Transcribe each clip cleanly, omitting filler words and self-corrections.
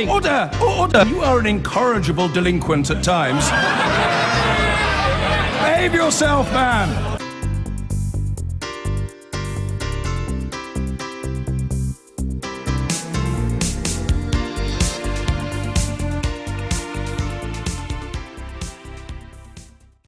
Order! Order! You are an incorrigible delinquent at times. Behave yourself, man!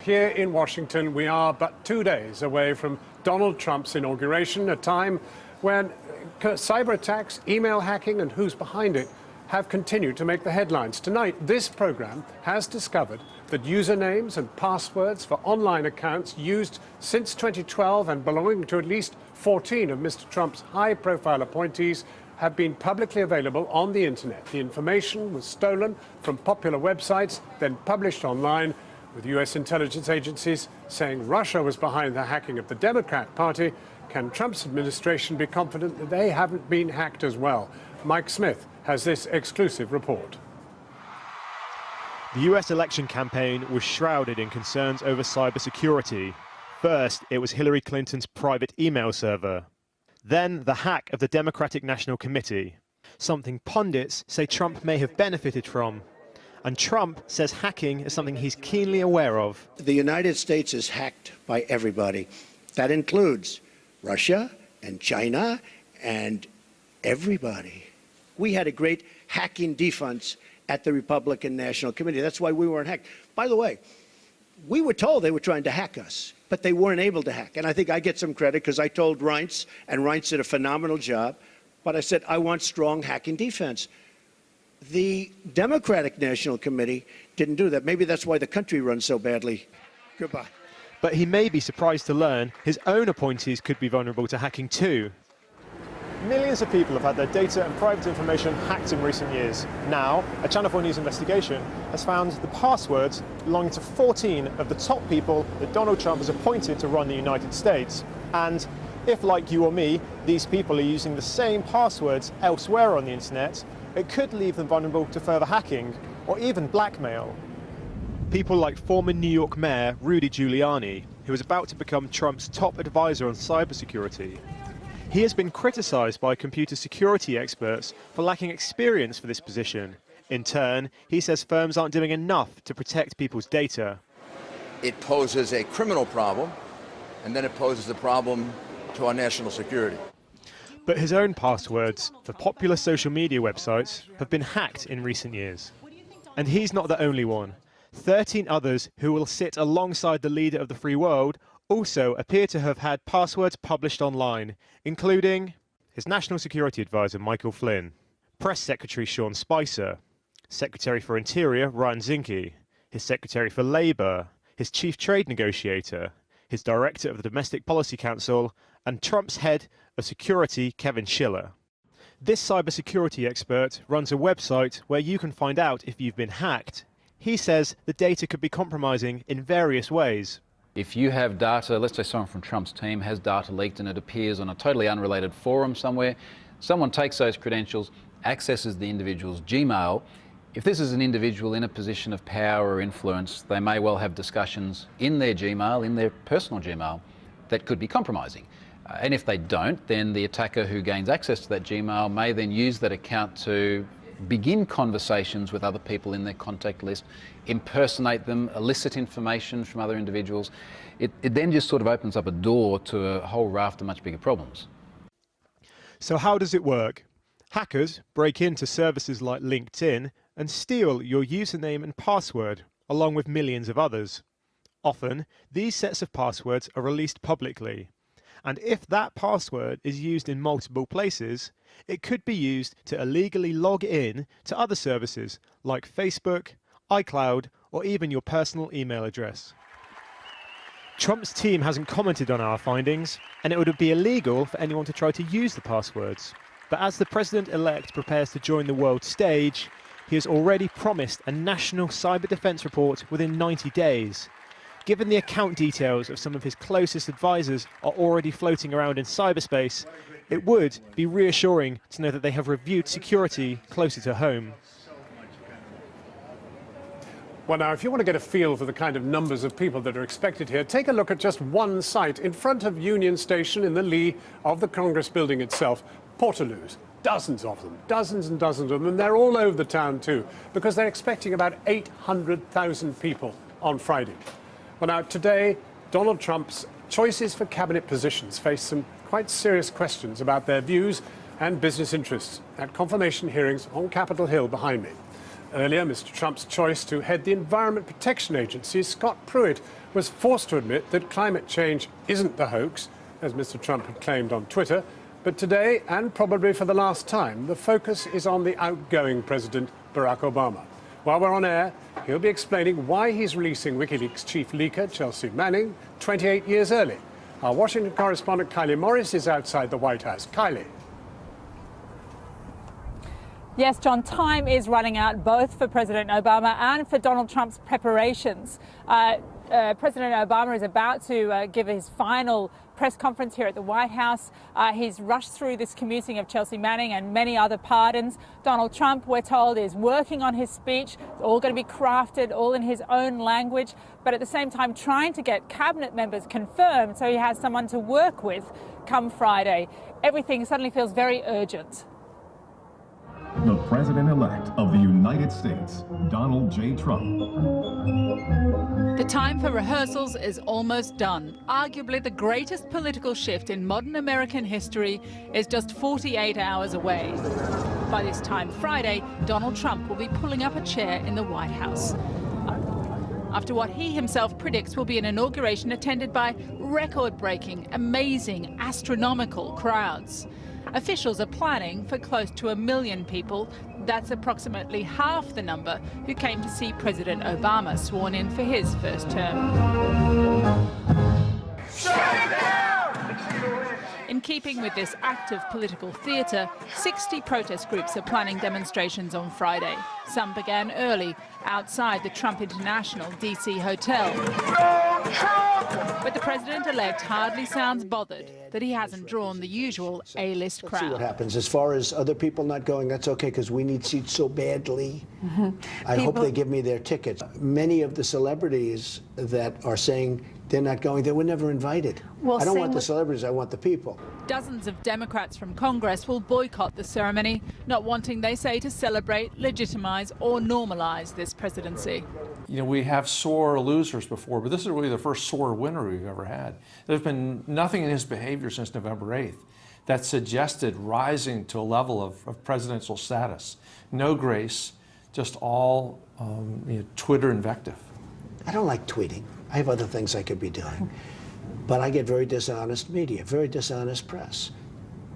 Here in Washington, we are but 2 days away from Donald Trump's inauguration, a time when cyber attacks, email hacking, and who's behind it have continued to make the headlines. Tonight, this program has discovered that usernames and passwords for online accounts used since 2012 and belonging to at least 14 of Mr. Trump's high-profile appointees have been publicly available on the internet. The information was stolen from popular websites, then published online, with US intelligence agencies saying Russia was behind the hacking of the Democrat Party. Can Trump's administration be confident that they haven't been hacked as well? Mike Smith has this exclusive report. The US election campaign was shrouded in concerns over cybersecurity. First, it was Hillary Clinton's private email server. Then, the hack of the Democratic National Committee, something pundits say Trump may have benefited from. And Trump says hacking is something he's keenly aware of. The United States is hacked by everybody. That includes Russia and China and everybody. We had a great hacking defense at the Republican National Committee. That's why we weren't hacked. By the way, we were told they were trying to hack us, but they weren't able to hack. And I think I get some credit because I told Reince, and Reince did a phenomenal job. But I said, I want strong hacking defense. The Democratic National Committee didn't do that. Maybe that's why the country runs so badly. Goodbye. But he may be surprised to learn his own appointees could be vulnerable to hacking too. Millions of people have had their data and private information hacked in recent years. Now, a Channel 4 News investigation has found the passwords belonging to 14 of the top people that Donald Trump has appointed to run the United States. And if, like you or me, these people are using the same passwords elsewhere on the internet, it could leave them vulnerable to further hacking or even blackmail. People like former New York Mayor Rudy Giuliani, who is about to become Trump's top advisor on cybersecurity. He has been criticized by computer security experts for lacking experience for this position. In turn, he says firms aren't doing enough to protect people's data. It poses a criminal problem, and then it poses a problem to our national security. But his own passwords for popular social media websites have been hacked in recent years. And he's not the only one. 13 others who will sit alongside the leader of the free world also appear to have had passwords published online, including his National Security Advisor Michael Flynn, Press Secretary Sean Spicer, Secretary for Interior Ryan Zinke, his Secretary for Labour, his Chief Trade Negotiator, his Director of the Domestic Policy Council, and Trump's head of security, Kevin Schiller. This cybersecurity expert runs a website where you can find out if you've been hacked. He says the data could be compromising in various ways. If you have data, let's say someone from Trump's team has data leaked and it appears on a totally unrelated forum somewhere, someone takes those credentials, accesses the individual's Gmail. If this is an individual in a position of power or influence, they may well have discussions in their Gmail, in their personal Gmail, that could be compromising. And if they don't, then the attacker who gains access to that Gmail may then use that account to begin conversations with other people in their contact list, impersonate them, elicit information from other individuals. It then just sort of opens up a door to a whole raft of much bigger problems. So how does it work? Hackers break into services like LinkedIn and steal your username and password, along with millions of others. Often, these sets of passwords are released publicly. And if that password is used in multiple places, it could be used to illegally log in to other services like Facebook, iCloud, or even your personal email address. Trump's team hasn't commented on our findings, and it would be illegal for anyone to try to use the passwords. But as the president-elect prepares to join the world stage, he has already promised a national cyber defense report within 90 days. Given the account details of some of his closest advisors are already floating around in cyberspace, it would be reassuring to know that they have reviewed security closer to home. Well, now, if you want to get a feel for the kind of numbers of people that are expected here, take a look at just one site in front of Union Station in the lee of the Congress building itself, Portaloos. dozens of them, dozens and dozens of them, and they're all over the town too, because they're expecting about 800,000 people on Friday. Well, now, today, Donald Trump's choices for cabinet positions face some quite serious questions about their views and business interests at confirmation hearings on Capitol Hill behind me. Earlier, Mr. Trump's choice to head the Environment Protection Agency, Scott Pruitt, was forced to admit that climate change isn't the hoax, as Mr. Trump had claimed on Twitter. But today, and probably for the last time, the focus is on the outgoing President, Barack Obama. While we're on air, he'll be explaining why he's releasing WikiLeaks chief leaker Chelsea Manning 28 years early. Our Washington correspondent Kylie Morris is outside the White House. Kylie. Yes, John, time is running out both for President Obama and for Donald Trump's preparations. President Obama is about to give his final press conference here at the White House. He's rushed through this commuting of Chelsea Manning and many other pardons. Donald Trump, we're told, is working on his speech. It's all going to be crafted, all in his own language, but at the same time trying to get cabinet members confirmed so he has someone to work with come Friday. Everything suddenly feels very urgent. The President-elect of the United States, Donald J. Trump. The time for rehearsals is almost done. Arguably the greatest political shift in modern American history is just 48 hours away. By this time Friday, Donald Trump will be pulling up a chair in the White House after what he himself predicts will be an inauguration attended by record-breaking, amazing, astronomical crowds. Officials are planning for close to 1 million people. That's approximately half the number who came to see President Obama sworn in for his first term. In keeping with this act of political theatre, 60 protest groups are planning demonstrations on Friday. Some began early outside the Trump International DC hotel. But the president-elect hardly sounds bothered that he hasn't drawn the usual A-list crowd. Let's see what happens. As far as other people not going, that's okay, because we need seats so badly. I hope they give me their tickets. Many of the celebrities that are saying they're not going, they were never invited. Well, I don't want the celebrities, I want the people. Dozens of Democrats from Congress will boycott the ceremony, not wanting, they say, to celebrate, legitimize or normalize this presidency. You know, we have sore losers before, but this is really the first sore winner we've ever had. There's been nothing in his behavior since November 8th that suggested rising to a level of presidential status. No grace, just all Twitter invective. I don't like tweeting. I have other things I could be doing. But I get very dishonest media, very dishonest press.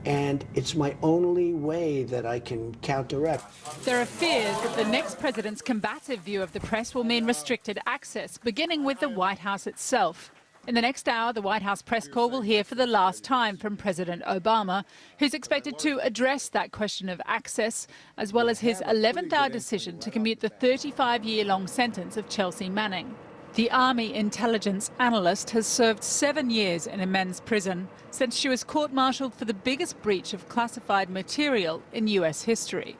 And it's my only way that I can counteract. There are fears that the next president's combative view of the press will mean restricted access, beginning with the White House itself. In the next hour, the White House press corps will hear for the last time from President Obama, who's expected to address that question of access, as well as his 11th-hour decision to commute the 35-year-long sentence of Chelsea Manning. The Army intelligence analyst has served 7 years in a men's prison since she was court-martialed for the biggest breach of classified material in US history.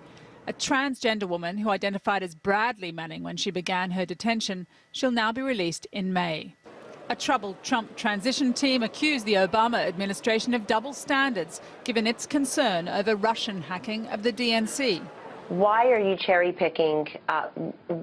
A transgender woman who identified as Bradley Manning when she began her detention, she'll now be released in May. A troubled Trump transition team accused the Obama administration of double standards, given its concern over Russian hacking of the DNC. Why are you cherry-picking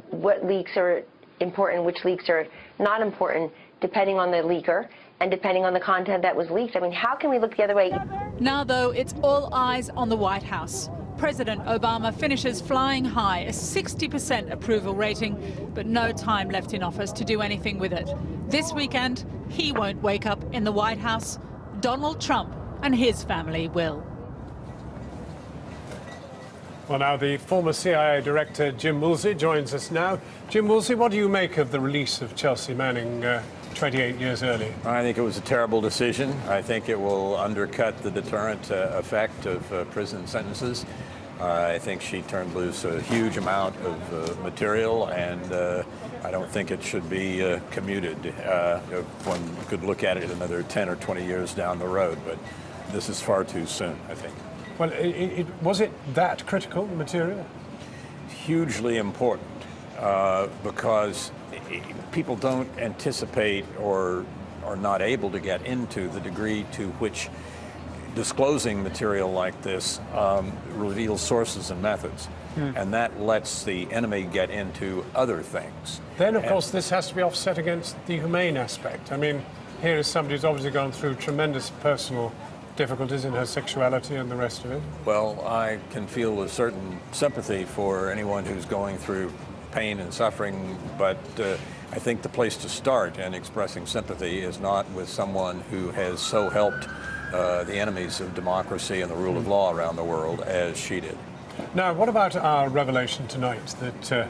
what leaks are important, which leaks are not important, depending on the leaker and depending on the content that was leaked? I mean, how can we look the other way? Now, though, it's all eyes on the White House. President Obama finishes flying high, a 60% approval rating, but no time left in office to do anything with it. This weekend, he won't wake up in the White House. Donald Trump and his family will. Well, now the former CIA director Jim Woolsey joins us now. Jim Woolsey, what do you make of the release of Chelsea Manning 28 years early? I think it was a terrible decision. I think it will undercut the deterrent effect of prison sentences. I think she turned loose a huge amount of material, and I don't think it should be commuted. One could look at it another 10 or 20 years down the road, but this is far too soon, I think. Well, was it that critical, the material? Hugely important, because people don't anticipate or are not able to get into the degree to which disclosing material like this reveals sources and methods. And that lets the enemy get into other things. Then, of course, this has to be offset against the humane aspect. I mean, here is somebody who's obviously gone through tremendous personal difficulties in her sexuality and the rest of it. Well, I can feel a certain sympathy for anyone who's going through pain and suffering, but I think the place to start in expressing sympathy is not with someone who has so helped the enemies of democracy and the rule of law around the world as she did. Now, what about our revelation tonight that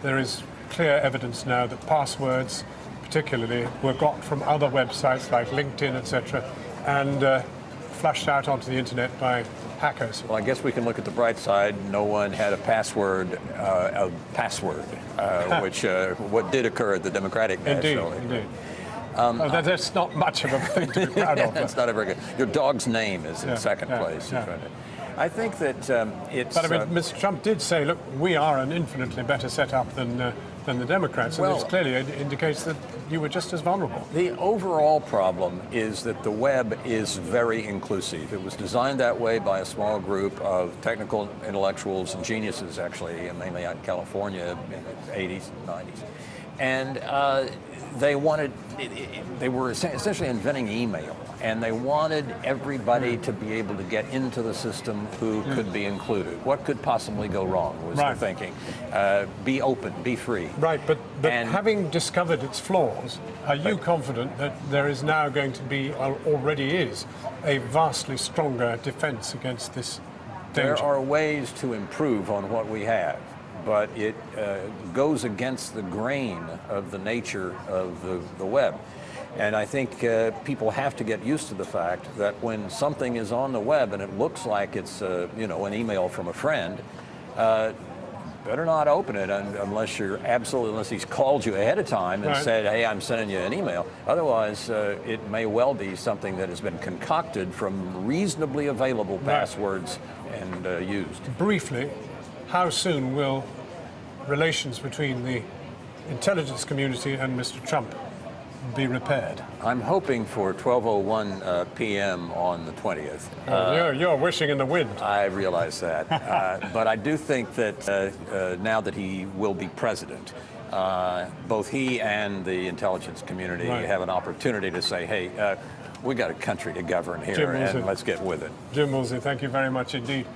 there is clear evidence now that passwords, particularly, were got from other websites like LinkedIn, etc., and flushed out onto the internet by hackers? Well, I guess we can look at the bright side. No one had a password, which what did occur at the Democratic National. Indeed. That's not much of a thing to be proud of. That's not a very good. Your dog's name is in second place. Yeah. I think that it's. But I mean, Mr. Trump did say, "Look, we are an infinitely better setup than the Democrats," and this clearly indicates that you were just as vulnerable. The overall problem is that the web is very inclusive. It was designed that way by a small group of technical intellectuals and geniuses, actually, mainly out in California in the 80s and 90s. And they were essentially inventing email, and they wanted everybody to be able to get into the system who could be included. What could possibly go wrong was the thinking. Be open, be free. Right, but having discovered its flaws, are you confident that there is now going to be, or already is, a vastly stronger defense against this danger? There are ways to improve on what we have, but it goes against the grain of the nature of the web. And I think people have to get used to the fact that when something is on the web and it looks like it's an email from a friend, better not open it unless he's called you ahead of time and said, "Hey, I'm sending you an email." Otherwise, it may well be something that has been concocted from reasonably available passwords and used. Briefly, how soon will relations between the intelligence community and Mr. Trump be repaired? I'm hoping for 12:01 p.m. on the 20th. You're wishing in the wind. I realize that. But I do think that now that he will be president, both he and the intelligence community have an opportunity to say, hey, we got a country to govern here, and let's get with it. Jim Woolsey, thank you very much indeed.